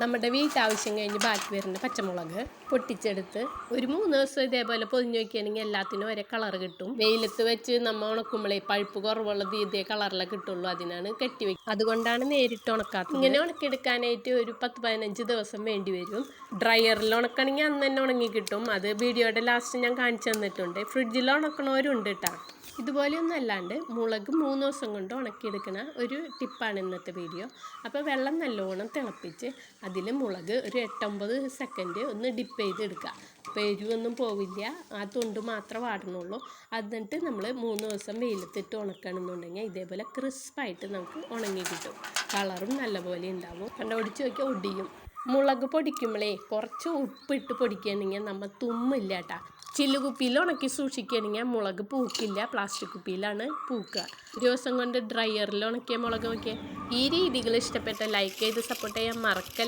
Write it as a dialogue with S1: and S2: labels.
S1: നമ്മുടെ വീട്ടാവശ്യം കഴിഞ്ഞ് ബാക്കി വരുന്ന പച്ചമുളക് പൊട്ടിച്ചെടുത്ത് ഒരു 3 ദിവസം ഇതേപോലെ പൊതിഞ്ഞ് വയ്ക്കുകയാണെങ്കിൽ എല്ലാത്തിനും ഒരേ കളർ കിട്ടും. വെയിലത്ത് വെച്ച് നമ്മൾ ഉണക്കുമ്പോഴേ പഴുപ്പ് കുറവുള്ളത് ഇതേ കളറിലൊക്കെ കിട്ടുള്ളൂ. അതിനാണ് കെട്ടിവെക്കുക. അതുകൊണ്ടാണ് നേരിട്ട് ഉണക്കാത്തത്. ഇങ്ങനെ ഉണക്കിയെടുക്കാനായിട്ട് ഒരു 10-15 ദിവസം വേണ്ടി വരും. ഡ്രയറിൽ ഉണക്കണമെങ്കിൽ അന്ന് തന്നെ ഉണങ്ങി കിട്ടും. അത് വീഡിയോയുടെ ലാസ്റ്റ് ഞാൻ കാണിച്ചു തന്നിട്ടുണ്ട്. ഫ്രിഡ്ജിൽ ഉണക്കണവരുണ്ട് കേട്ടോ. ഇതുപോലെയൊന്നും അല്ലാണ്ട് മുളക് 3 ദിവസം കൊണ്ട് ഉണക്കിയെടുക്കുന്ന ഒരു ടിപ്പാണ് ഇന്നത്തെ വീഡിയോ. അപ്പോൾ വെള്ളം നല്ലോണം തിളപ്പിച്ച് അതിൽ മുളക് ഒരു 8-9 സെക്കൻഡ് ഒന്ന് ഡിപ്പ് ചെയ്തെടുക്കുക. അപ്പോൾ എരിവൊന്നും പോവില്ല, ആ തൊണ്ട് മാത്രമേ വാടണുള്ളൂ. എന്നിട്ട് നമ്മൾ 3 ദിവസം വെയിലത്തിട്ട് ഉണക്കണമെന്നുണ്ടെങ്കിൽ ഇതേപോലെ ക്രിസ്പായിട്ട് നമുക്ക് ഉണങ്ങി കിട്ടും. കളറും നല്ലപോലെ ഉണ്ടാവും. കണ്ടുപിടിച്ച് നോക്കിയാൽ ഒടിയും. മുളക് പൊടിക്കുമ്പോഴേ കുറച്ച് ഉപ്പിട്ട് പൊടിക്കുകയാണെങ്കിൽ നമ്മൾ തുമ്മില്ല കേട്ടോ. ചില്ലുകുപ്പിയിൽ ഉണക്കി സൂക്ഷിക്കുകയാണെങ്കിൽ മുളക് പൂക്കില്ല, പ്ലാസ്റ്റിക് കുപ്പിയിലാണ് പൂക്കുക. ഒരു ദിവസം കൊണ്ട് ഡ്രയറിൽ ഉണക്കിയ മുളക് നോക്കിയാൽ. ഈ രീതികൾ ഇഷ്ടപ്പെട്ട ലൈക്ക് ചെയ്ത് സപ്പോർട്ട് ചെയ്യാൻ മറക്കല്ല.